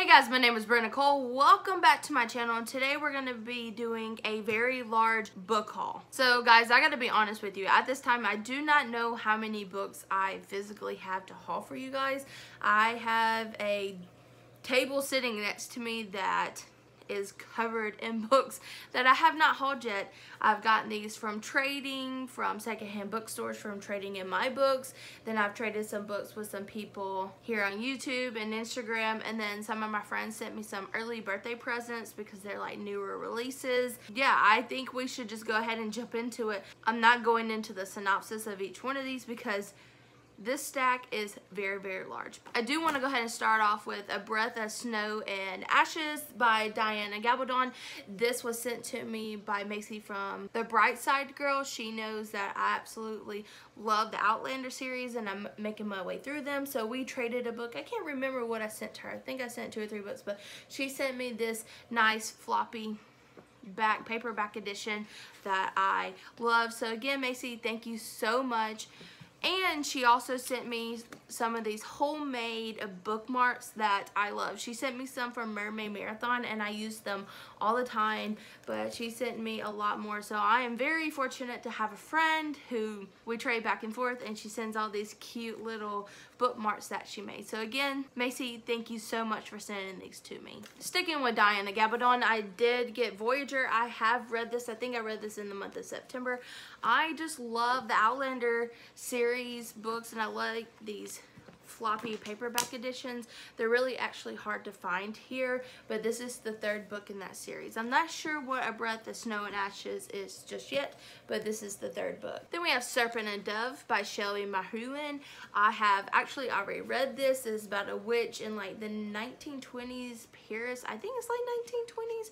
Hey guys, my name is Brenda Cole. Welcome back to my channel, and today we're going to be doing a very large book haul. So guys, I got to be honest with you. At this time, I do not know how many books I physically have to haul for you guys. I have a table sitting next to me that is covered in books that I have not hauled yet. I've gotten these from trading, from secondhand bookstores, from trading in my books. Then I've traded some books with some people here on YouTube and Instagram, and then some of my friends sent me some early birthday presents because they're like newer releases. Yeah, I think we should just go ahead and jump into it. I'm not going into the synopsis of each one of these because this stack is very, very large. I do want to go ahead and start off with A Breath of Snow and Ashes by Diana Gabaldon. This was sent to me by Macy from The Bright Side Girl. She knows that I absolutely love the Outlander series and I'm making my way through them. So we traded a book. I can't remember what I sent her. I think I sent 2 or 3 books, but she sent me this nice floppy paperback edition that I love. So again, Macy, thank you so much. And she also sent me some of these homemade bookmarks that I love. She sent me some from Mermaid Marathon and I use them all the time, but she sent me a lot more. So I am very fortunate to have a friend who we trade back and forth, and she sends all these cute little bookmarks that she made. So again, Macy, thank you so much for sending these to me. Sticking with Diana Gabaldon, I did get Voyager. I have read this. I think I read this in the month of September. I just love the Outlander series books, and I like these floppy paperback editions. They're really actually hard to find here, but this is the 3rd book in that series. I'm not sure what A Breath of Snow and Ashes is just yet, but this is the 3rd book. Then we have Serpent and Dove by Shelley Mahuin. I have actually already read this. It's about a witch in like the 1920s Paris. I think it's like 1920s.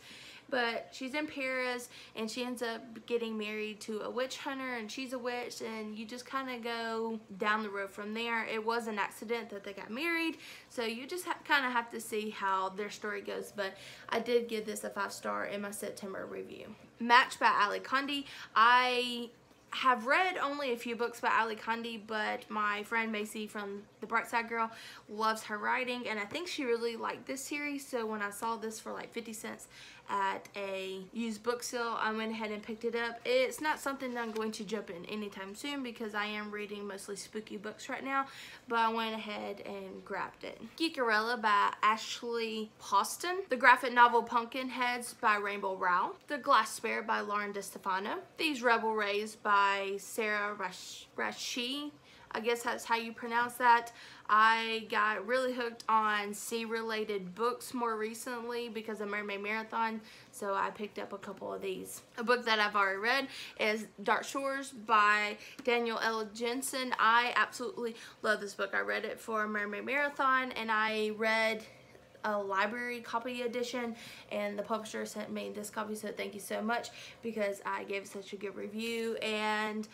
But she's in Paris and she ends up getting married to a witch hunter, and she's a witch, and you just kind of go down the road from there. It was an accident that they got married, so you just kind of have to see how their story goes. But I did give this a 5-star in my September review. Match by Ali Condé. I have read only a few books by Ali Condé, but my friend Macy from The Bright Side Girl loves her writing, and I think she really liked this series. So when I saw this for like 50 cents at a used book sale, I went ahead and picked it up. It's not something that I'm going to jump in anytime soon because I am reading mostly spooky books right now, but I went ahead and grabbed it. Geekerella by Ashley Poston. The graphic novel Pumpkinheads by Rainbow Rowell. The Glass Spare by Lauren DeStefano. These Rebel Rays by Sarah Rashi. I guess that's how you pronounce that. I got really hooked on sea-related books more recently because of Mermaid Marathon, so I picked up a couple of these. A book that I've already read is Dark Shores by Daniel L. Jensen. I absolutely love this book. I read it for Mermaid Marathon, and I read a library copy edition, and the publisher sent me this copy, so thank you so much because I gave such a good review. And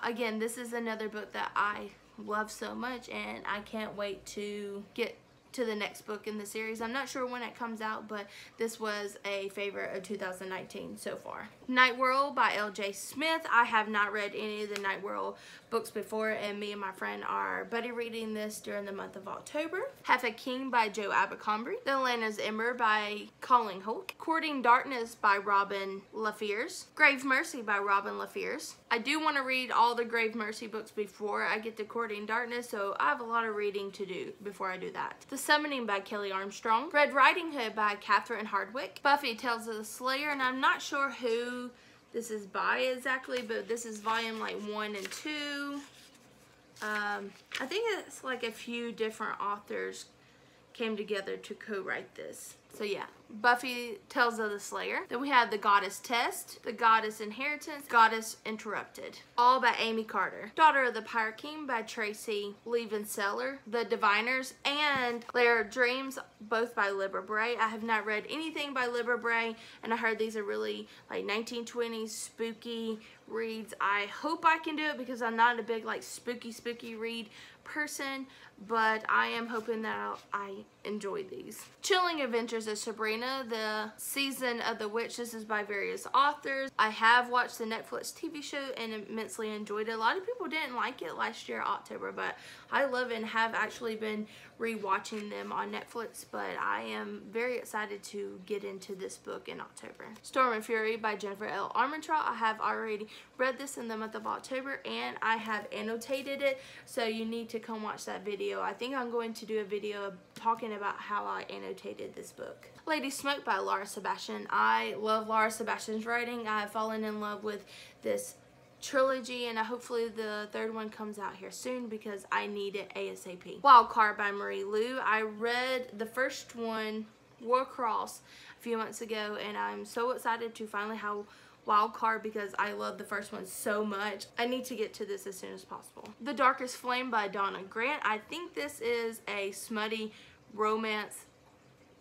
again, this is another book that I love so much, and I can't wait to get to the next book in the series. I'm not sure when it comes out, but this was a favorite of 2019 so far. Night World by L.J. Smith. I have not read any of the Night World books before, and me and my friend are buddy reading this during the month of October. Half a King by Joe Abercrombie. The Atlanta's Ember by Colleen Holt. Courting Darkness by Robin LaFierce. Grave Mercy by Robin LaFierce. I do want to read all the Grave Mercy books before I get to Courting Darkness, so I have a lot of reading to do before I do that. The Summoning by Kelly Armstrong. Red Riding Hood by Catherine Hardwicke. Buffy Tales of the Slayer, and I'm not sure who this is by exactly, but this is volume like 1 and 2. I think it's like a few different authors came together to co-write this. So yeah, Buffy Tales of the Slayer. Then we have The Goddess Test, The Goddess Inheritance, Goddess Interrupted. All by Amy Carter. Daughter of the Pirate King by Tracy Levenseller. The Diviners and Lair of Dreams, both by Libra Bray. I have not read anything by Libra Bray, and I heard these are really like 1920s spooky reads. I hope I can do it because I'm not a big like spooky read person, but I am hoping that I enjoyed these. Chilling Adventures of Sabrina, the Season of the Witch. This is by various authors. I have watched the Netflix TV show and immensely enjoyed it. A lot of people didn't like it last year, October, but I love it and have actually been rewatching them on Netflix, but I am very excited to get into this book in October. Storm and Fury by Jennifer L. Armentrout. I have already read this in the month of October and I have annotated it, so you need to come watch that video. I think I'm going to do a video talking about how I annotated this book. Lady Smoke by Laura Sebastian. I love Laura Sebastian's writing. I have fallen in love with this trilogy, and hopefully the third one comes out here soon because I need it ASAP. Wild Card by Marie Lu. I read the first one, Warcross, a few months ago, and I'm so excited to finally have Wild Card because I love the first one so much. I need to get to this as soon as possible. The Darkest Flame by Donna Grant. I think this is a smutty romance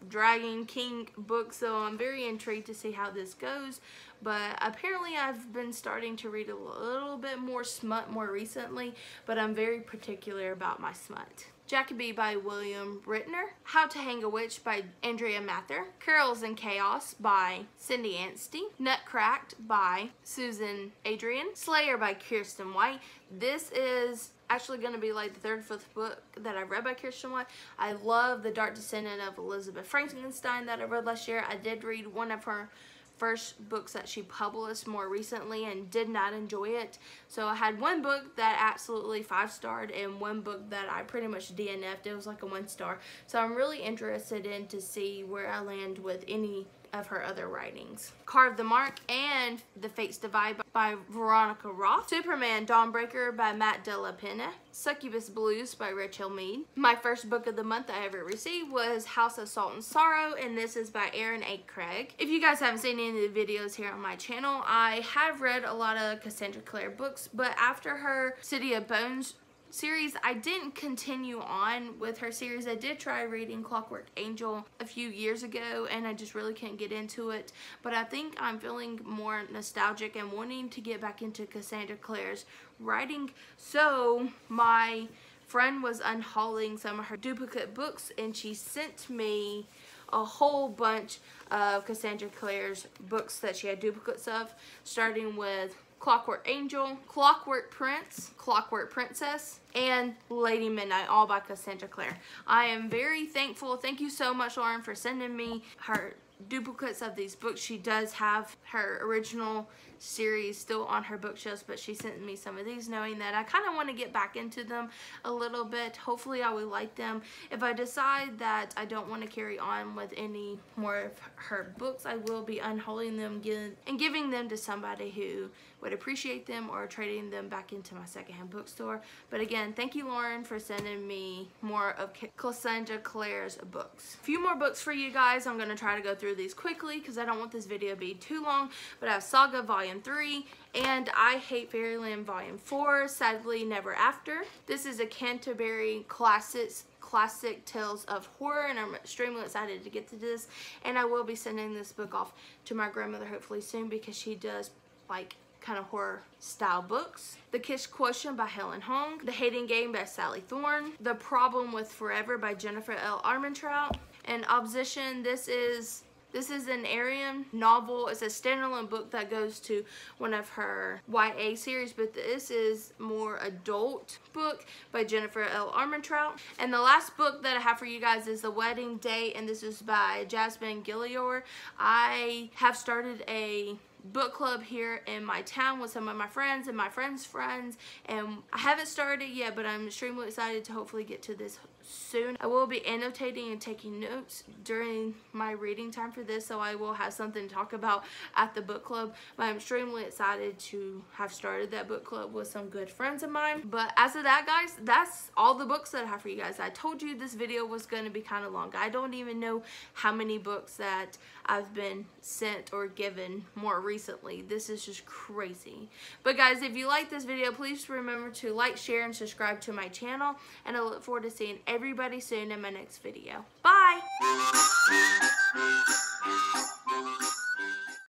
Dragon King book, so I'm very intrigued to see how this goes, but apparently I've been starting to read a little bit more smut more recently, but I'm very particular about my smut. Jacobee by William Rittner. How to Hang a Witch by Andrea Mather. Carols in Chaos by Cindy Anstey. Nutcracked by Susan Adrian. Slayer by Kirsten White. This is actually going to be like the third or fourth book that I read by Kirsten White. I love The Dark Descendant of Elizabeth Frankenstein that I read last year. I did read one of her first books that she published more recently and did not enjoy it. So I had one book that absolutely 5-starred and one book that I pretty much DNF'd. It was like a 1-star. So I'm really interested in to see where I land with any of her other writings. Carve the Mark and The Fates Divide by Veronica Roth. Superman Dawnbreaker by Matt Della Penna. Succubus Blues by Rachel Mead. My first book of the month I ever received was House of Salt and Sorrow, and this is by Aaron A. Craig. If you guys haven't seen any of the videos here on my channel, I have read a lot of Cassandra Clare books, but after her City of Bones series, I didn't continue on with her series. I did try reading Clockwork Angel a few years ago and I just really couldn't get into it, but I think I'm feeling more nostalgic and wanting to get back into Cassandra Clare's writing. So my friend was unhauling some of her duplicate books and she sent me a whole bunch of Cassandra Clare's books that she had duplicates of, starting with Clockwork Angel, Clockwork Prince, Clockwork Princess, and Lady Midnight, all by Cassandra Clare. I am very thankful. Thank you so much, Lauren, for sending me her duplicates of these books. She does have her original series still on her bookshelves, but she sent me some of these knowing that I kind of want to get back into them a little bit. Hopefully I will like them. If I decide that I don't want to carry on with any more of her books, I will be unhauling them and giving them to somebody who would appreciate them or trading them back into my secondhand bookstore. But again, thank you, Lauren, for sending me more of Cassandra Clare's books. A few more books for you guys. I'm going to try to go through these quickly because I don't want this video to be too long, but I have Saga Volume 3 and I Hate Fairyland Volume 4, Sadly Never After. This is a Canterbury Classic Tales of Horror, and I'm extremely excited to get to this, and I will be sending this book off to my grandmother hopefully soon because she does like kind of horror style books. The Kiss Quotient by Helen Hong. The Hating Game by Sally Thorne. The Problem with Forever by Jennifer L. Armentrout. And Opposition, this is an Arian novel. It's a standalone book that goes to one of her YA series, but this is more adult book by Jennifer L. Armentrout. And the last book that I have for you guys is The Wedding Date, and this is by Jasmine Gillior. I have started a book club here in my town with some of my friends and my friends' friends, and I haven't started it yet, but I'm extremely excited to hopefully get to this soon. I will be annotating and taking notes during my reading time for this, so I will have something to talk about at the book club, but I'm extremely excited to have started that book club with some good friends of mine. But as of that, guys, that's all the books that I have for you guys. I told you this video was going to be kind of long. I don't even know how many books that I've been sent or given more recently. This is just crazy. But guys, if you like this video, please remember to like, share, and subscribe to my channel, and I look forward to seeing everybody soon in my next video. Bye!